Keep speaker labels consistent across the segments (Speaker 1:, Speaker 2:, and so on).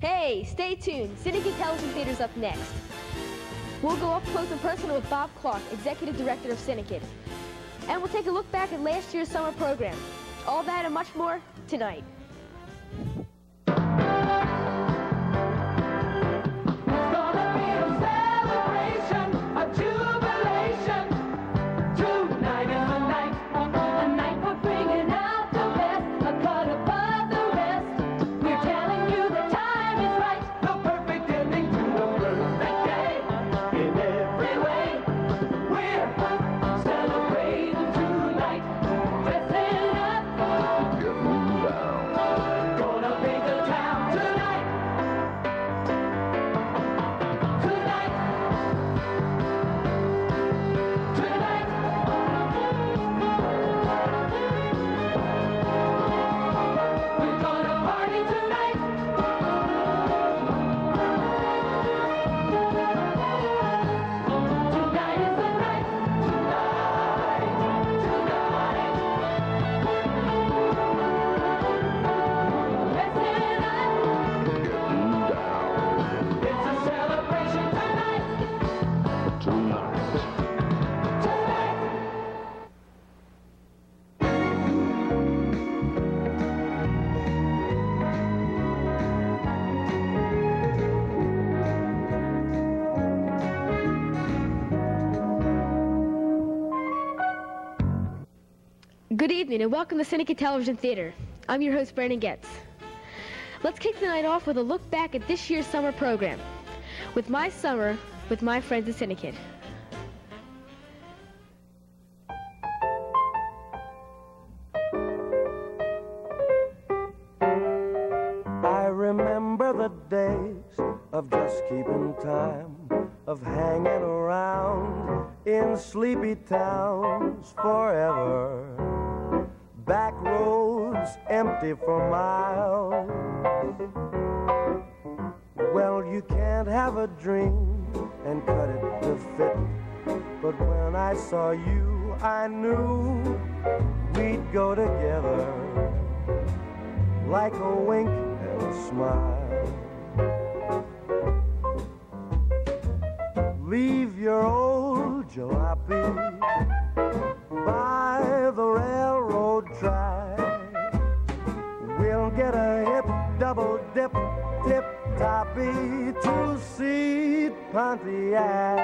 Speaker 1: Hey, stay tuned. CINEKYD Television Theater's up next. We'll go up close and personal with Bob Clark, Executive Director of CINEKYD. And we'll take a look back at last year's summer program. All that and much more tonight. Good evening and welcome to CINEKYD Television Theater. I'm your host, Brandon Getz. Let's kick the night off with a look back at this year's summer program. With my summer, with my friends at CINEKYD.
Speaker 2: I remember the days of just keeping time, of hanging around in sleepy towns forever. Back roads empty for miles. Well, you can't have a dream and cut it to fit. But when I saw you, I knew we'd go together like a wink and a smile. Leave your old jalopy by the railroad track. We'll get a hip double dip, tip-toppy two-seat Pontiac.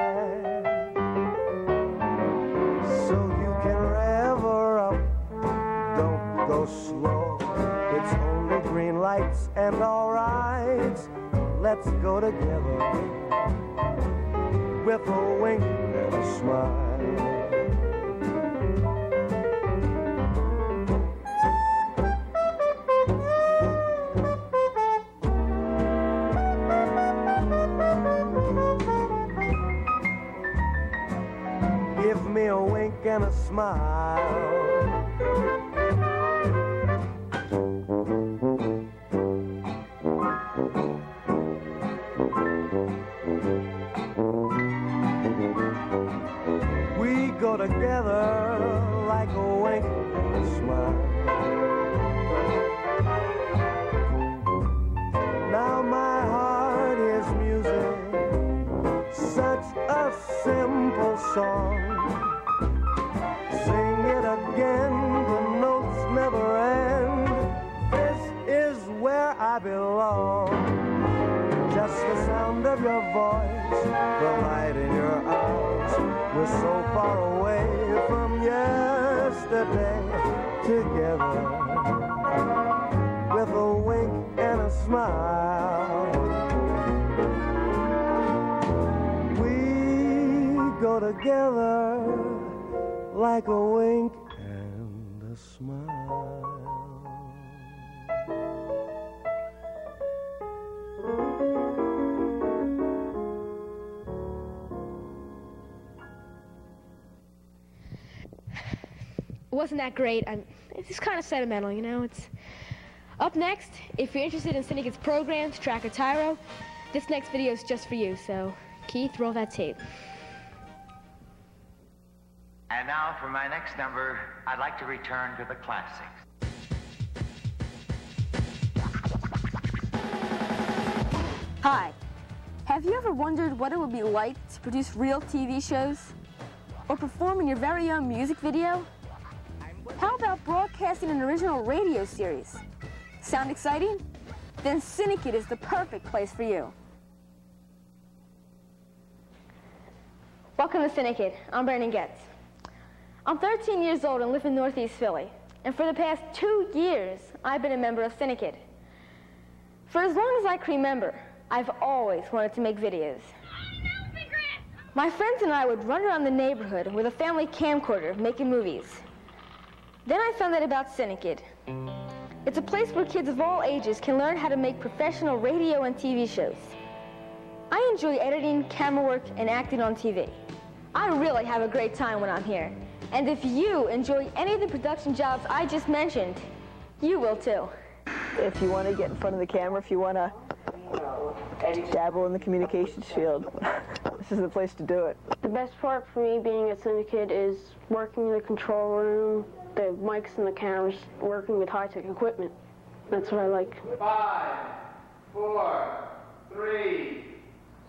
Speaker 2: So you can rev her up, don't go slow. It's only green lights and all rights. Let's go together with a wink and a smile. Give me a wink and a smile. We go together like a wink and a smile. Now my heart is music, such a simple song. Sing it again, the notes never end. This is where I belong. Just the sound of your voice, the light in your eyes. We're so far away from yesterday, together with a wink and a smile. We go together like a wink and a smile.
Speaker 1: Wasn't that great? It's just kind of sentimental, you know? It's up next. If you're interested in CINEKYD's programs, Track or Tyro, this next video is just for you. So, Keith, roll that tape.
Speaker 3: And now for my next number, I'd like to return to the classics.
Speaker 1: Hi. Have you ever wondered what it would be like to produce real TV shows? Or perform in your very own music video? How about broadcasting an original radio series? Sound exciting? Then CINEKYD is the perfect place for you. Welcome to CINEKYD. I'm Brandon Getz. I'm 13 years old and live in Northeast Philly. And for the past 2 years, I've been a member of CINEKYD. For as long as I can remember, I've always wanted to make videos. My friends and I would run around the neighborhood with a family camcorder making movies. Then I found out about CINEKYD. It's a place where kids of all ages can learn how to make professional radio and TV shows. I enjoy editing, camera work, and acting on TV. I really have a great time when I'm here. And if you enjoy any of the production jobs I just mentioned, you will too.
Speaker 4: If you want to get in front of the camera, if you want to dabble in the communications field, this is the place to do it.
Speaker 5: The best part for me being at CINEKYD is working in the control room, the mics and the cameras, working with high-tech equipment. That's what I like.
Speaker 6: 5, 4, 3,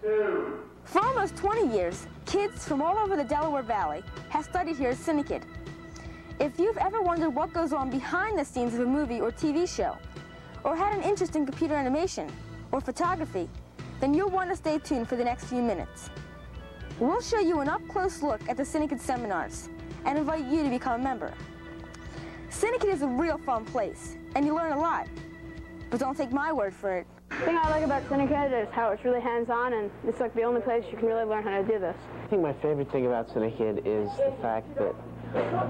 Speaker 6: 2.
Speaker 1: For almost 20 years, kids from all over the Delaware Valley have studied here at CINEKYD. If you've ever wondered what goes on behind the scenes of a movie or TV show, or had an interest in computer animation or photography, then you'll want to stay tuned for the next few minutes. We'll show you an up-close look at the CINEKYD seminars and invite you to become a member. CINEKYD is a real fun place, and you learn a lot. But don't take my word for it.
Speaker 5: The thing I like about CINEKYD is how it's really hands-on, and it's like the only place you can really learn how to do this.
Speaker 7: I think my favorite thing about CINEKYD is the fact that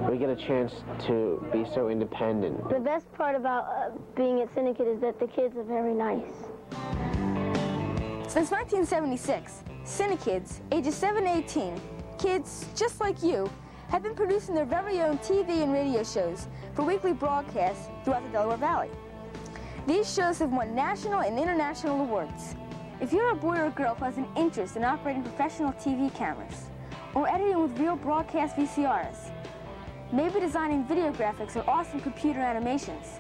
Speaker 7: we get a chance to be so independent.
Speaker 8: The best part about being at CINEKYD is that the kids are very nice.
Speaker 1: Since 1976, CINEKYDs, ages 7 to 18, kids just like you, have been producing their very own TV and radio shows for weekly broadcasts throughout the Delaware Valley. These shows have won national and international awards. If you're a boy or a girl who has an interest in operating professional TV cameras, or editing with real broadcast VCRs, maybe designing video graphics or awesome computer animations,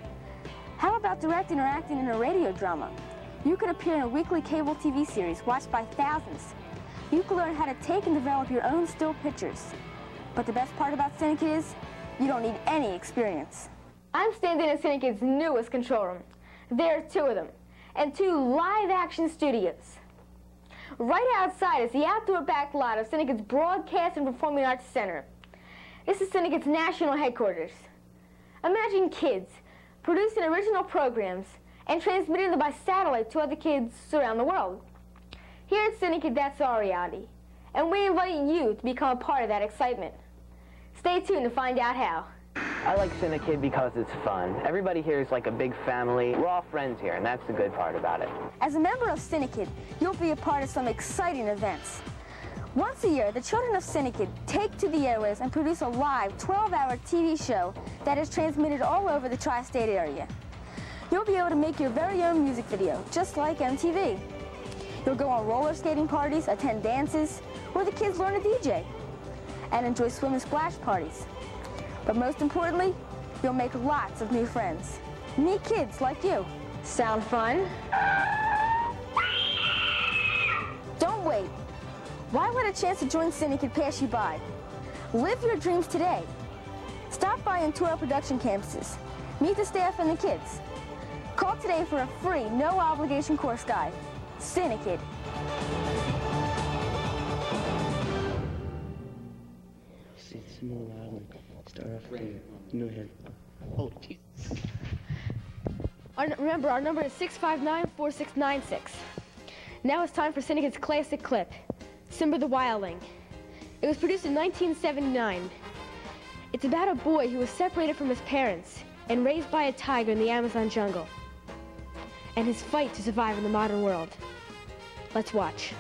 Speaker 1: how about directing or acting in a radio drama? You could appear in a weekly cable TV series watched by thousands. You could learn how to take and develop your own still pictures. But the best part about CINEKYD is you don't need any experience. I'm standing in CINEKYD's newest control room. There are 2 of them, and 2 live-action studios. Right outside is the outdoor back lot of CINEKYD's Broadcast and Performing Arts Center. This is CINEKYD's national headquarters. Imagine kids producing original programs and transmitting them by satellite to other kids around the world. Here at CINEKYD, that's our reality, and we invite you to become a part of that excitement. Stay tuned to find out how.
Speaker 9: I like CINEKYD because it's fun. Everybody here is like a big family. We're all friends here, and that's the good part about it.
Speaker 1: As a member of CINEKYD, you'll be a part of some exciting events. Once a year, the children of CINEKYD take to the airwaves and produce a live 12-hour TV show that is transmitted all over the tri-state area. You'll be able to make your very own music video, just like MTV. You'll go on roller skating parties, attend dances, where the kids learn to DJ, and enjoy swim and splash parties. But most importantly, you'll make lots of new friends. Meet kids like you. Sound fun? Don't wait. Why let a chance to join CINEKYD pass you by? Live your dreams today. Stop by and tour our production campuses. Meet the staff and the kids. Call today for a free, no-obligation course guide. CINEKYD.
Speaker 10: It's more loud. Start off with no head. Oh, Jesus.
Speaker 1: Remember, our number is 659-4696. Now it's time for CINEKYD's classic clip, Simba the Wildling. It was produced in 1979. It's about a boy who was separated from his parents and raised by a tiger in the Amazon jungle, and his fight to survive in the modern world. Let's watch.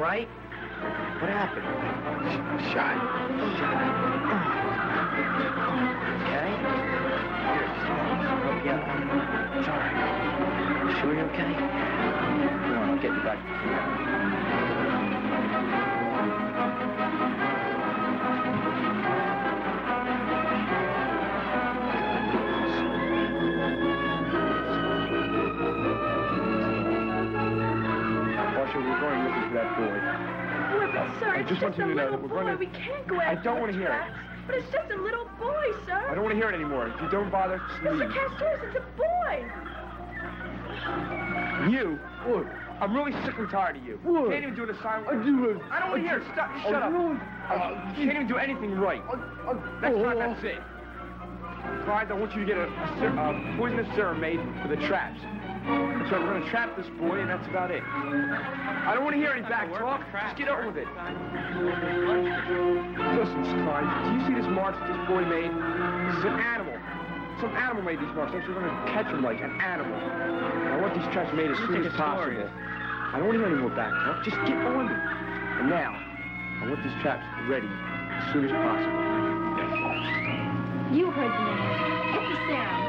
Speaker 9: right? What happened?
Speaker 3: Shy.
Speaker 9: Okay? Here, just help you out. It's all right. You sure you're okay? Come on, I'll get you back.
Speaker 6: Marshall, we're going looking for that boy.
Speaker 11: But, sir,
Speaker 6: I
Speaker 11: it's
Speaker 6: just want
Speaker 11: just a
Speaker 6: you to know
Speaker 11: little
Speaker 6: that we're
Speaker 11: boy.
Speaker 6: going to...
Speaker 11: We can't go after
Speaker 6: I don't want to hear it.
Speaker 11: tracks. But it's just a little boy, sir.
Speaker 6: I don't want to hear it anymore. If you don't bother, just leave.
Speaker 11: Mr. Castor's, it's a boy.
Speaker 6: You? What? I'm really sick and tired of you.
Speaker 2: What?
Speaker 6: You can't even do the silent.
Speaker 2: I do it.
Speaker 6: I don't want to hear it. Stop. Shut up. You can't even do anything right. Next time, that's it. Clyde, I want you to get a poisonous serum made for the traps. So we're going to trap this boy, and that's about it. I don't want to hear any back talk. Just get over with it. Listen, Clyde, do you see this marks that this boy made? This is an animal. Some animal made these marks. We're going to catch him like an animal. I want these traps made as soon as possible. I don't want to hear any more back talk. Just get on it. And now, I want these traps ready as soon as possible.
Speaker 1: You heard the man. Get the serum.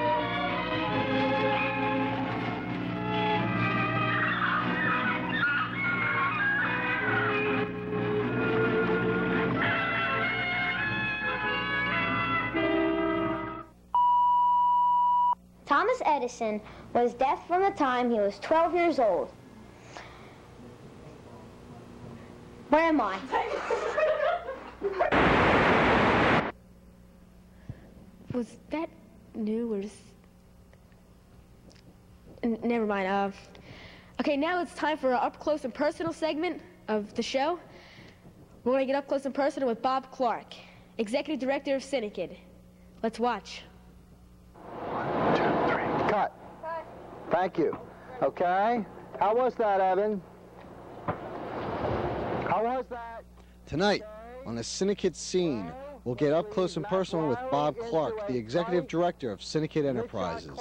Speaker 8: Thomas Edison was deaf from the time he was 12 years old. Where am I?
Speaker 1: Was that new or just... Never mind. Okay, now it's time for our up-close and personal segment of the show. We're going to get up close and personal with Bob Clark, Executive Director of CINEKYD. Let's watch.
Speaker 2: 1, 2, 3. Cut. Thank you. Okay. How was that, Evan? How was that?
Speaker 12: Tonight, on the CINEKYD scene, we'll get up close and personal with Bob Clark, the Executive Director of CINEKYD Enterprises.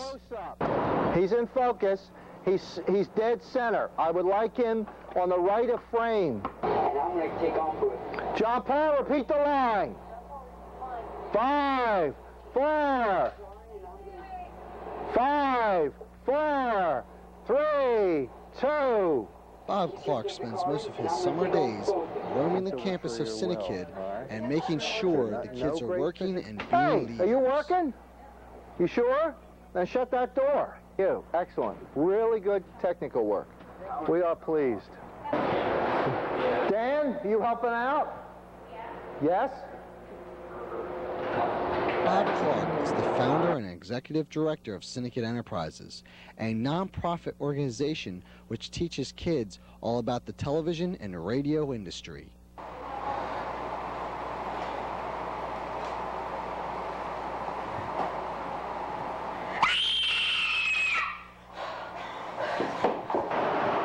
Speaker 2: He's in focus. He's dead center. I would like him on the right of frame.
Speaker 13: And I'm going to take off with
Speaker 2: John Paul, repeat the line. 5, flare. 5, flare. 3, 2.
Speaker 12: Bob Clark spends most of his summer days roaming the campus of CINEKYD and making sure the kids are working and being leaders.
Speaker 2: Are you working? You sure? Then shut that door. You, excellent. Really good technical work. We are pleased. Dan, you helping out? Yes?
Speaker 12: Bob Clark is the founder and executive director of CINEKYD Enterprises, a non-profit organization which teaches kids all about the television and radio industry.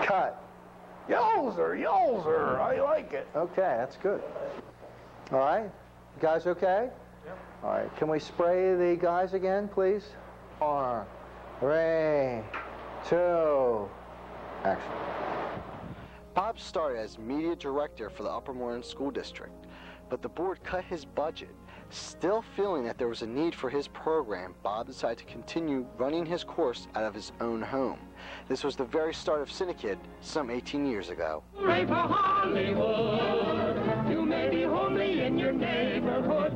Speaker 2: Cut.
Speaker 6: Yowzer, I like it.
Speaker 2: Okay, that's good. All right. You guys okay?
Speaker 6: Yep.
Speaker 2: All right. Can we spray the guys again, please? 4, 3, 2, action.
Speaker 12: Bob started as media director for the Upper Moreland School District, but the board cut his budget. Still feeling that there was a need for his program, Bob decided to continue running his course out of his own home. This was the very start of CINEKYD some 18 years ago.
Speaker 14: Hooray for Hollywood! You may be homely in your neighborhood.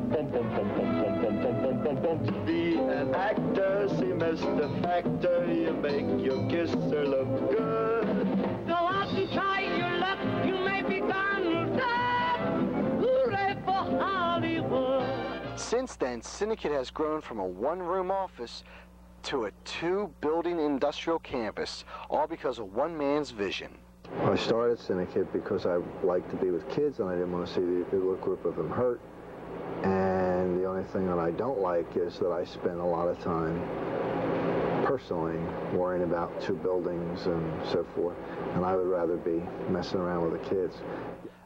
Speaker 15: Be an actor, see Mr. Factor, you make your kisser look good.
Speaker 14: Go out and try your luck, you may be Donald Duck. Hooray for Hollywood!
Speaker 12: Since then, CINEKYD has grown from a one-room office to a two-building industrial campus, all because of one man's vision.
Speaker 2: I started CINEKYD because I like to be with kids and I didn't want to see the little group of them hurt. And the only thing that I don't like is that I spend a lot of time personally worrying about 2 buildings and so forth. And I would rather be messing around with the kids.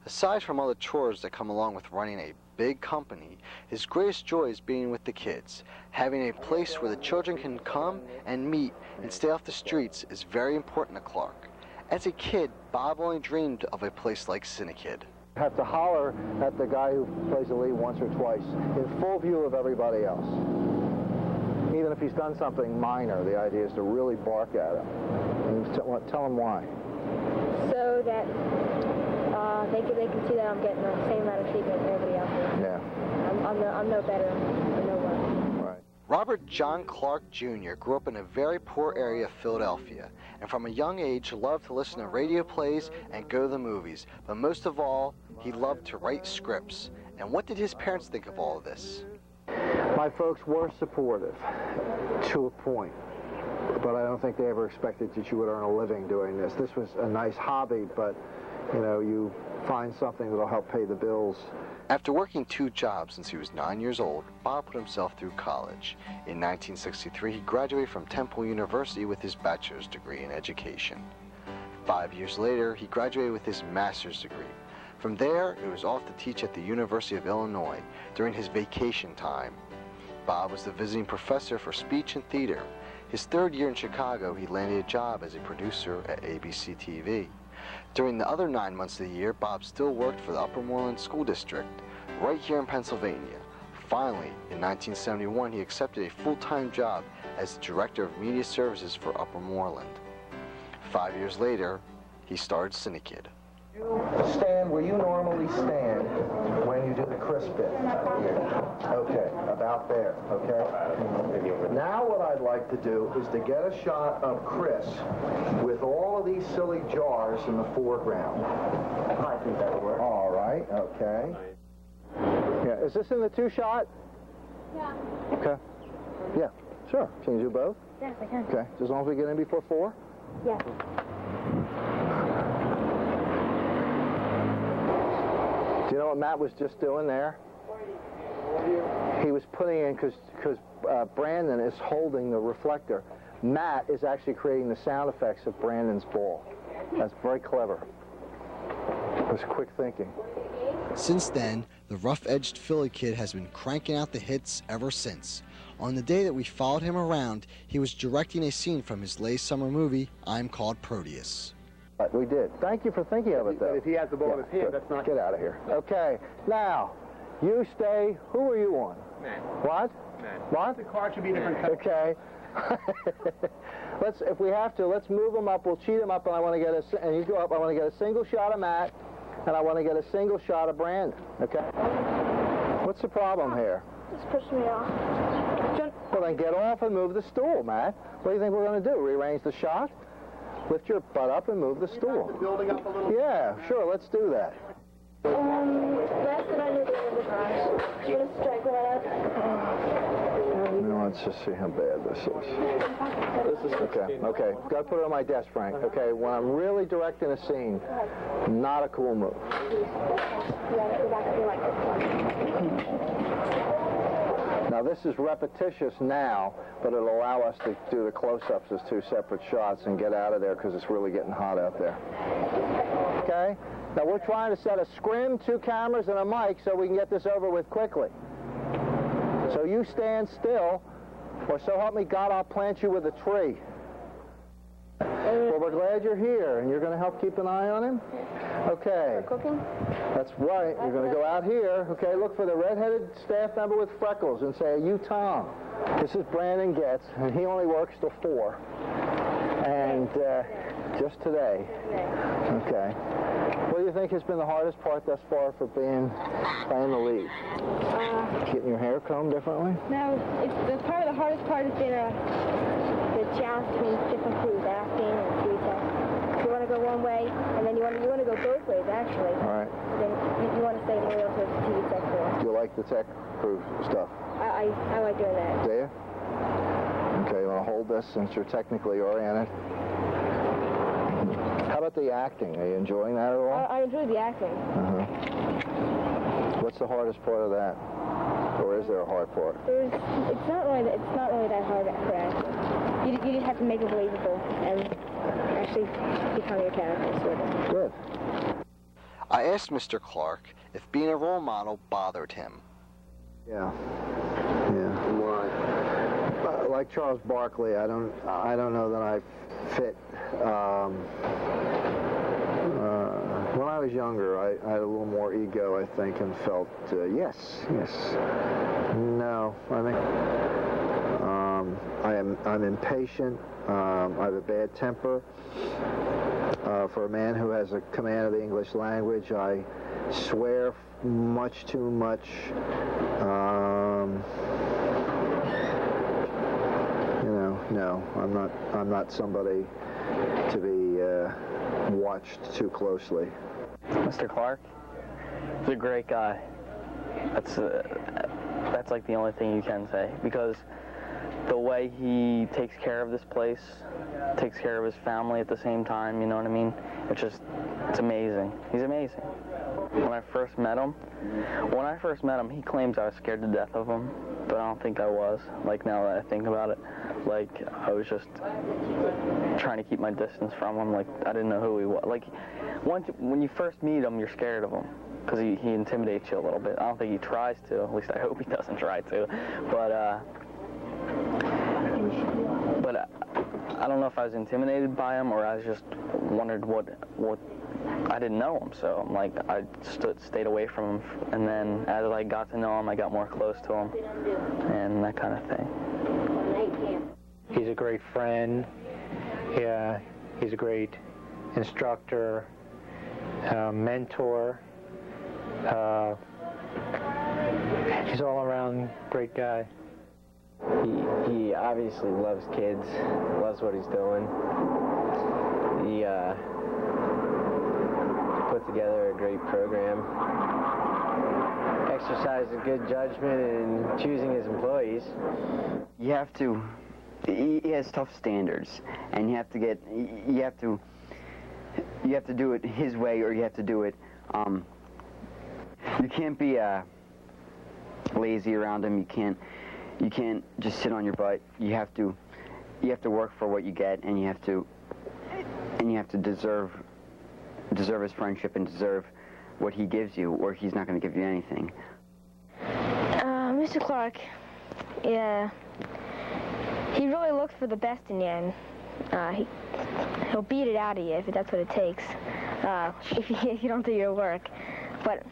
Speaker 12: Aside from all the chores that come along with running a big company, his greatest joy is being with the kids. Having a place where the children can come and meet and stay off the streets is very important to Clark. As a kid, Bob only dreamed of a place like CINEKYD.
Speaker 16: Have to holler at the guy who plays the lead once or twice in full view of everybody else. Even if he's done something minor, the idea is to really bark at him and tell him why.
Speaker 8: So that they can see that I'm getting the same amount of treatment as everybody else is.
Speaker 16: Yeah.
Speaker 8: I'm no better. I'm no worse.
Speaker 16: Right.
Speaker 12: Robert John Clark Jr. grew up in a very poor area of Philadelphia, and from a young age loved to listen to radio plays and go to the movies. But most of all, he loved to write scripts. And what did his parents think of all of this?
Speaker 16: My folks were supportive to a point, but I don't think they ever expected that you would earn a living doing this. This was a nice hobby, but you find something that'll help pay the bills.
Speaker 12: After working 2 jobs since he was 9 years old, Bob put himself through college. In 1963, he graduated from Temple University with his bachelor's degree in education. 5 years later, he graduated with his master's degree. From there, it was off to teach at the University of Illinois during his vacation time. Bob was the visiting professor for speech and theater. His 3rd year in Chicago, he landed a job as a producer at ABC TV. During the other 9 months of the year, Bob still worked for the Upper Moreland School District, right here in Pennsylvania. Finally, in 1971, he accepted a full-time job as the Director of Media Services for Upper Moreland. 5 years later, he started CINEKYD.
Speaker 16: You stand where you normally stand when you do the Chris bit. Okay, about there, okay? Now what I'd like to do is to get a shot of Chris with all of these silly jars in the foreground.
Speaker 10: I think that'll work.
Speaker 16: All right, okay. Yeah, is this in the 2-shot?
Speaker 8: Yeah.
Speaker 16: Okay. Yeah, sure. Can you do both?
Speaker 8: Yes, I can.
Speaker 16: Okay, as long as we get in before 4?
Speaker 8: Yeah.
Speaker 16: Do you know what Matt was just doing there? He was putting in, because Brandon is holding the reflector. Matt is actually creating the sound effects of Brandon's ball. That's very clever. It was quick thinking.
Speaker 12: Since then, the rough-edged Philly kid has been cranking out the hits ever since. On the day that we followed him around, he was directing a scene from his late summer movie, I'm Called Proteus.
Speaker 16: We did. Thank you for thinking of it, though.
Speaker 6: But if he has the ball in his hand, that's not...
Speaker 16: Get out of here. Okay. Now, you stay. Who are you on?
Speaker 6: Man.
Speaker 16: What?
Speaker 6: Man.
Speaker 16: What?
Speaker 6: The card should be different color.
Speaker 16: Okay. If we have to, let's move them up. We'll cheat them up, and I want to get and you go up. I want to get a single shot of Matt, and I want to get a single shot of Brandon. Okay? What's the problem here?
Speaker 8: Just push me off.
Speaker 16: Well, then get off and move the stool, Matt. What do you think we're going to do? Rearrange the shot? Lift your butt up and move the stool.
Speaker 6: Building up a little.
Speaker 16: Yeah, sure, let's do that.
Speaker 8: Last that I knew they were in the garage. You're going to strike right up?
Speaker 16: Now, let's just see how bad this is. Okay. Got to put it on my desk, Frank. Okay, when I'm really directing a scene, not a cool move. Now, this is repetitious now, but it'll allow us to do the close-ups as 2 separate shots and get out of there because it's really getting hot out there. Okay? Now, we're trying to set a scrim, 2 cameras, and a mic so we can get this over with quickly. So you stand still, or so help me God, I'll plant you with a tree. Well, we're glad you're here, and you're going to help keep an eye on him? Okay.
Speaker 8: Cooking?
Speaker 16: That's right. You're going to go out here. Okay, look for the red-headed staff member with freckles and say, are you Tom? This is Brandon Getz, and he only works till 4. And just today. Okay. What do you think has been the hardest part thus far for playing the lead? Getting your hair combed differently?
Speaker 8: No, it's probably the hardest part has been the challenge between different crews, acting and TV tech. You want to go one way, and then you want to go both ways, actually.
Speaker 16: All right.
Speaker 8: Then you want to stay loyal to TV tech crew.
Speaker 16: Do you like the tech crew stuff?
Speaker 8: I like doing that.
Speaker 16: Do you? Okay, you want to hold this since you're technically oriented? How about the acting? Are you enjoying that at all?
Speaker 8: I enjoy the acting.
Speaker 16: What's the hardest part of that? Or is there a hard part?
Speaker 8: It's not really that hard for acting. You just have to make it believable and actually become your character, sort of.
Speaker 16: Good.
Speaker 12: I asked Mr. Clark if being a role model bothered him.
Speaker 16: Yeah. Why? Like Charles Barkley, I don't know that I fit was younger, I had a little more ego, I think, and felt, yes. No, I mean, I'm impatient. I have a bad temper. For a man who has a command of the English language, I swear much too much. No, I'm not somebody to be watched too closely.
Speaker 17: Mr. Clark, he's a great guy. That's like the only thing you can say, because the way he takes care of this place, takes care of his family at the same time, you know what I mean? It's amazing. He's amazing. When I first met him, he claims I was scared to death of him, but I don't think I was. Like, now that I think about it, like, I was just trying to keep my distance from him. Like, I didn't know who he was. Like, when you first meet him, you're scared of him, because he intimidates you a little bit. I don't think he tries to. At least I hope he doesn't try to. But I don't know if I was intimidated by him, or I just wondered what I didn't know him, so like I stayed away from him, and then as I got to know him, I got more close to him, and that kind of thing.
Speaker 18: He's a great friend. Yeah, he's a great instructor, mentor. He's all around great guy.
Speaker 7: He obviously loves kids, loves what he's doing. He put together a great program, exercises good judgment in choosing his employees.
Speaker 19: You have to, he has tough standards, and you have to do it his way, or you have to do it, you can't be lazy around him. You can't just sit on your butt. You have to work for what you get, and you have to deserve his friendship and deserve what he gives you, or he's not going to give you anything.
Speaker 8: Mr. Clark, yeah, he really looks for the best in you, and he'll beat it out of you if that's what it takes, if you don't do your work. But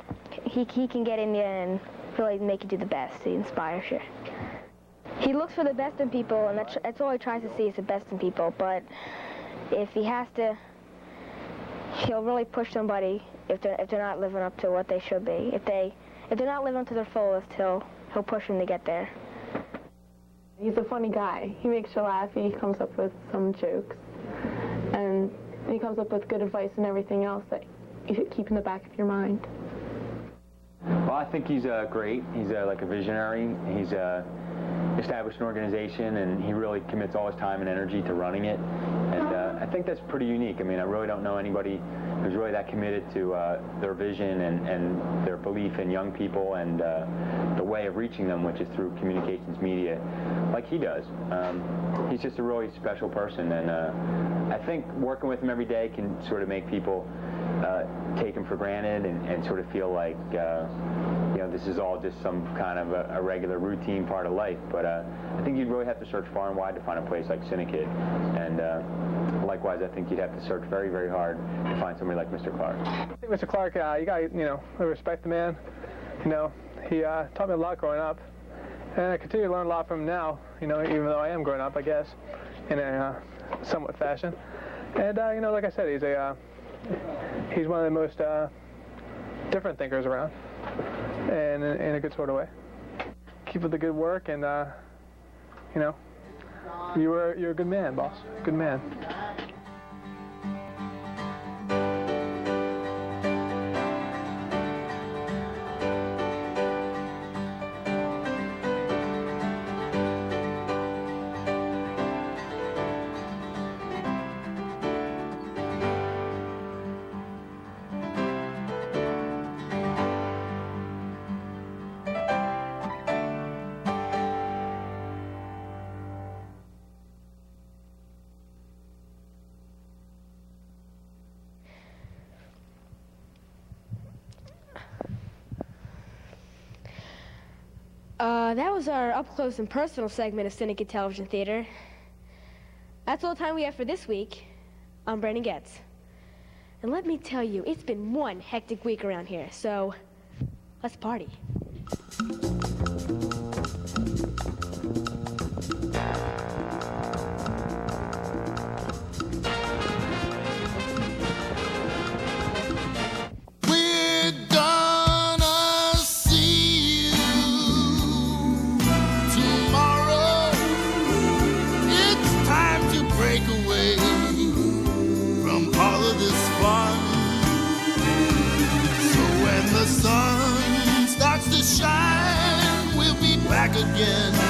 Speaker 8: he can get in you and really make you do the best. He inspires you. He looks for the best in people, and that's all he tries to see is the best in people. But if he has to, he'll really push somebody if they're not living up to what they should be. If they're not living up to their fullest, he'll push them to get there.
Speaker 5: He's a funny guy. He makes you laugh. He comes up with some jokes, and he comes up with good advice and everything else that you should keep in the back of your mind.
Speaker 6: Well, I think he's great. He's like a visionary. He's established an organization, and he really commits all his time and energy to running it. And I think that's pretty unique. I mean, I really don't know anybody who's really that committed to their vision and their belief in young people and the way of reaching them, which is through communications media, like he does. He's just a really special person, and I think working with him every day can sort of make people take him for granted and sort of feel like you know, this is all just some kind of a regular routine part of life. But I think you'd really have to search far and wide to find a place like CINEKYD. And likewise, I think you'd have to search very, very hard to find somebody like Mr. Clark.
Speaker 20: I think Mr. Clark, you got to, respect the man. You know, he taught me a lot growing up, and I continue to learn a lot from him now. Even though I am growing up, I guess, in a somewhat fashion. And like I said, he's one of the most different thinkers around, and in a good sort of way. Keep up the good work, and you're a good man, boss. Good man.
Speaker 1: That was our up-close and personal segment of CINEKYD Television Theater. That's all the time we have for this week. I'm Brandon Getz. And let me tell you, it's been one hectic week around here, so let's party.
Speaker 21: We're gonna see you tomorrow. It's time to break away from all of this fun. So when the sun starts to shine, we'll be back again.